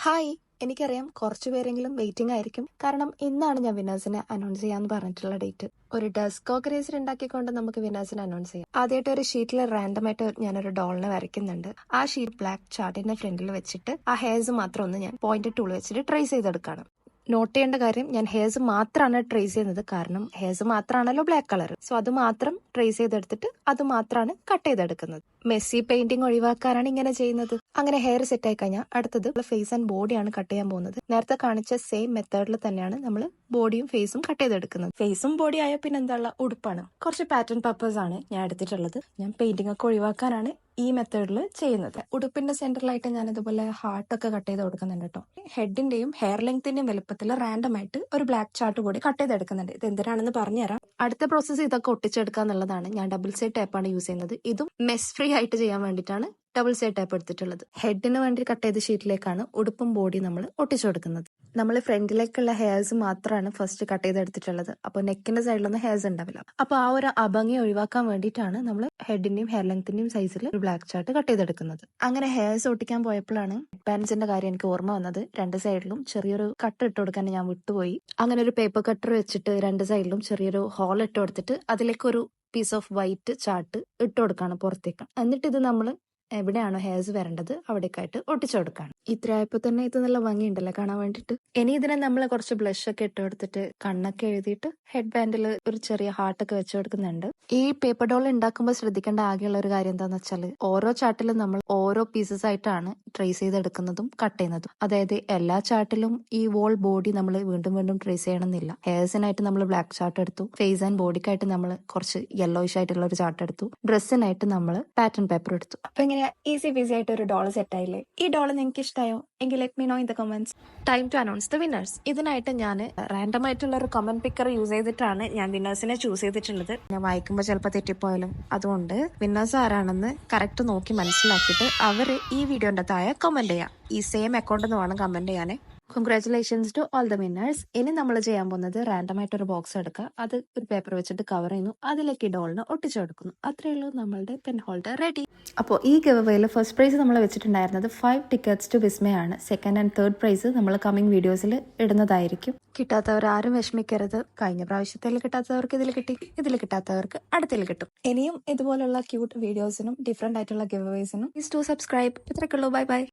Hi, എനിക്കറിയാം കുറച്ചു പേരെങ്കിലും വെയിറ്റിംഗ് ആയിരിക്കും. കാരണം ഇന്നാണ് ഞാൻ വിന്നേഴ്സിനെ അനൗൺസ് ചെയ്യാന്ന് പറഞ്ഞിട്ടുള്ള ഡേറ്റ്. ഒരു ഡെസ്ക് ഓർഗനൈസർ ഉണ്ടാക്കിക്കൊണ്ട് നമുക്ക് വിന്നേഴ്സിനെ അനൗൺസ് ചെയ്യാം. ആദ്യമായിട്ട് ഒരു ഷീറ്റിൽ റാൻഡം ആയിട്ട് ഞാനൊരു ഡോളിനെ വരയ്ക്കുന്നുണ്ട്. ആ ഷീറ്റ് ബ്ലാക്ക് ചാർട്ടിന്റെ ഫ്രണ്ടിൽ വെച്ചിട്ട് ആ ഹെയർസ് മാത്രം ഒന്ന് ഞാൻ പോയിന്റ് ടൂൾ വെച്ചിട്ട് ട്രേസ് ചെയ്തെടുക്കണം. നോട്ട് ചെയ്യേണ്ട കാര്യം, ഞാൻ ഹെയർസ് മാത്രമാണ് ട്രേസ് ചെയ്യുന്നത്. കാരണം ഹെയർസ് മാത്രമാണല്ലോ ബ്ലാക്ക് കളർ. സോ അത് മാത്രം ട്രേസ് ചെയ്തെടുത്തിട്ട് അത് മാത്രമാണ് കട്ട് ചെയ്തെടുക്കുന്നത്. മെസ്സി പെയിന്റിംഗ് ഒഴിവാക്കാനാണ് ഇങ്ങനെ ചെയ്യുന്നത്. അങ്ങനെ ഹെയർ സെറ്റ് ആയി കഴിഞ്ഞാൽ അടുത്തത് ഫേസ് ആൻഡ് ബോഡിയാണ് കട്ട് ചെയ്യാൻ പോകുന്നത്. നേരത്തെ കാണിച്ച സെയിം മെത്തേഡിൽ തന്നെയാണ് നമ്മൾ ബോഡിയും ഫേസും കട്ട് ചെയ്തെടുക്കുന്നത്. ഫേസും ബോഡി ആയ പിന്നെ എന്താ ഉടുപ്പാണ്. കുറച്ച് പാറ്റേൺ പർപ്പസ് ആണ് ഞാൻ എടുത്തിട്ടുള്ളത്. ഞാൻ പെയിന്റിംഗ് ഒക്കെ ഒഴിവാക്കാനാണ് ഈ മെത്തേഡിൽ ചെയ്യുന്നത്. ഉടുപ്പിന്റെ സെന്ററിലായിട്ട് ഞാൻ ഇതുപോലെ ഹാർട്ടൊക്കെ കട്ട് ചെയ്ത് കൊടുക്കുന്നുണ്ട് കേട്ടോ. ഹെഡിന്റെയും ഹെയർ ലെങ്തിന്റെയും വലുപ്പത്തിൽ റാൻഡം ആയിട്ട് ഒരു ബ്ലാക്ക് ചാർട്ട് കൂടി കട്ട് ചെയ്തെടുക്കുന്നുണ്ട്. ഇത് എന്തിനാണെന്ന് പറഞ്ഞുതരാം. അടുത്ത പ്രോസസ്സ് ഇതൊക്കെ ഒട്ടിച്ചെടുക്കുക എന്നുള്ളതാണ്. ഞാൻ ഡബിൾ സൈഡ് ടേപ്പാണ് യൂസ് ചെയ്യുന്നത്. ഇതും മെസ് ഫ്രീ ആയിട്ട് ചെയ്യാൻ വേണ്ടിയിട്ടാണ് ഡബിൾ സൈഡ് ടേപ്പ് എടുത്തിട്ടുള്ളത്. ഹെഡിന് വേണ്ടി കട്ട് ചെയ്ത ഷീറ്റിലേക്കാണ് ഉടുപ്പും ബോഡി നമ്മൾ ഒട്ടിച്ചു കൊടുക്കുന്നത്. നമ്മൾ ഫ്രണ്ടിലേക്കുള്ള ഹെയർസ് മാത്രമാണ് ഫസ്റ്റ് കട്ട് ചെയ്തെടുത്തിട്ടുള്ളത്. അപ്പോൾ നെക്കിന്റെ സൈഡിലൊന്നും ഹെയർസ് ഉണ്ടാവില്ല. അപ്പോൾ ആ ഒരു അഭംഗി ഒഴിവാക്കാൻ വേണ്ടിയിട്ടാണ് നമ്മൾ ഹെഡിന്റെയും ഹെയർ ലെങ്തിന്റെയും സൈസിൽ ഒരു ബ്ലാക്ക് ചാർട്ട് കട്ട് ചെയ്തെടുക്കുന്നത്. അങ്ങനെ ഹെയർസ് ഒട്ടിക്കാൻ പോയപ്പോഴാണ് പാൻസിന്റെ കാര്യം എനിക്ക് ഓർമ്മ വന്നത്. രണ്ട് സൈഡിലും ചെറിയൊരു കട്ട് ഇട്ട് കൊടുക്കാൻ ഞാൻ വിട്ടുപോയി. അങ്ങനെ ഒരു പേപ്പർ കട്ടർ വെച്ചിട്ട് രണ്ട് സൈഡിലും ചെറിയൊരു ഹോൾ ഇട്ട് കൊടുത്തിട്ട് അതിലേക്ക് ഒരു പീസ് ഓഫ് വൈറ്റ് ചാർട്ട് ഇട്ട് കൊടുക്കാണ് പുറത്തേക്ക്. എന്നിട്ട് ഇത് നമ്മൾ എവിടെയാണോ ഹെയർസ് വരേണ്ടത് അവിടേക്കായിട്ട് ഒട്ടിച്ചു കൊടുക്കാണ്. ഇത്രയായപ്പോ തന്നെ ഇത് നല്ല ഭംഗിയുണ്ടല്ലോ കാണാൻ വേണ്ടിട്ട്. ഇനി ഇതിനെ നമ്മൾ കുറച്ച് ബ്ലഷ് ഒക്കെ ഇട്ട് കൊടുത്തിട്ട് കണ്ണൊക്കെ എഴുതിയിട്ട് ഹെഡ് ബാൻഡിൽ ഒരു ചെറിയ ഹാർട്ടൊക്കെ വെച്ച് കൊടുക്കുന്നുണ്ട്. ഈ പേപ്പർ ഡോൾ ഉണ്ടാക്കുമ്പോൾ ശ്രദ്ധിക്കേണ്ട ആകെയുള്ള ഒരു കാര്യം എന്താന്ന് വെച്ചാൽ, ഓരോ ചാർട്ടിലും നമ്മൾ ഓരോ പീസസ് ആയിട്ടാണ് ട്രേസ് ചെയ്തെടുക്കുന്നതും കട്ട് ചെയ്യുന്നതും. അതായത് എല്ലാ ചാർട്ടിലും ഈ വോൾ ബോഡി നമ്മൾ വീണ്ടും വീണ്ടും ട്രേസ് ചെയ്യണമെന്നില്ല. ഹെയർസിനായിട്ട് നമ്മൾ ബ്ലാക്ക് ചാർട്ട് എടുത്തു, ഫേസ് ആൻഡ് ബോഡിക്കായിട്ട് നമ്മൾ കുറച്ച് യെല്ലോയിഷ് ആയിട്ടുള്ള ഒരു ചാർട്ട് എടുത്തു, ഡ്രസ്സിനായിട്ട് നമ്മൾ പാറ്റേൺ പേപ്പർ എടുത്തു. അപ്പൊ ഇങ്ങനെ ഈസി ബീസി ആയിട്ട് ഒരു ഡോൾ സെറ്റ് ആയില്ലേ? ഈ ഡോൾ നിങ്ങൾക്ക് ഇഷ്ടമായോ? എങ്കിൽ let me know in the comments. Time to announce the winners. ഇതിനായിട്ട് ഞാൻ റാൻഡം ആയിട്ടുള്ള ഒരു കമന്റ് പിക്കർ യൂസ് ചെയ്തിട്ടാണ് ഞാൻ വിന്നേഴ്സിനെ ചൂസ് ചെയ്തിട്ടുള്ളത്. ഞാൻ വായിക്കുമ്പോൾ ചിലപ്പോൾ തെറ്റിപ്പോയാലും അതുകൊണ്ട് വിന്നേഴ്സ് ആരാണെന്ന് കറക്റ്റ് നോക്കി മനസ്സിലാക്കിയിട്ട് അവര് ഈ വീഡിയോന്റെ താഴെ കമന്റ് ചെയ്യാം. ഈ സെയിം അക്കൗണ്ടിൽ നിന്ന് വേണം കമന്റ് ചെയ്യാനേ. Congratulations to all the winners. ഇനി നമ്മൾ ചെയ്യാൻ പോകുന്നത് റാൻഡം ആയിട്ട് ഒരു ബോക്സ് എടുക്കുക, അത് ഒരു പേപ്പർ വെച്ചിട്ട് കവർ ചെയ്യുന്നു, അതിലേക്ക് ഈ ഡോളിന് ഒട്ടിച്ചെടുക്കുന്നു. അത്രയേ ഉള്ളൂ, നമ്മളുടെ പെൻ ഹോൾഡർ റെഡി. അപ്പോൾ ഈ ഗിവ് ഫസ്റ്റ് പ്രൈസ് നമ്മൾ വെച്ചിട്ടുണ്ടായിരുന്നത് 5 ടിക്കറ്റ്സ് ടു വിസ്മയാണ്. സെക്കൻഡ് ആൻഡ് തേർഡ് പ്രൈസ് നമ്മൾ കമ്മിങ് വീഡിയോസിൽ ഇടുന്നതായിരിക്കും. കിട്ടാത്തവർ ആരും വിഷമിക്കരുത്. കഴിഞ്ഞ പ്രാവശ്യത്തിൽ കിട്ടാത്തവർക്ക് ഇതിൽ കിട്ടി, ഇതിൽ കിട്ടാത്തവർക്ക് അടുത്തിൽ കിട്ടും. ഇനിയും ഇതുപോലുള്ള ക്യൂട്ട് വീഡിയോസിനും ഡിഫറെന്റ് ആയിട്ടുള്ള ഗിവ് പ്ലീസ് ടു സബ്സ്ക്രൈബ്. ഇത്രയൊക്കെ ഉള്ളൂ. Bye bye.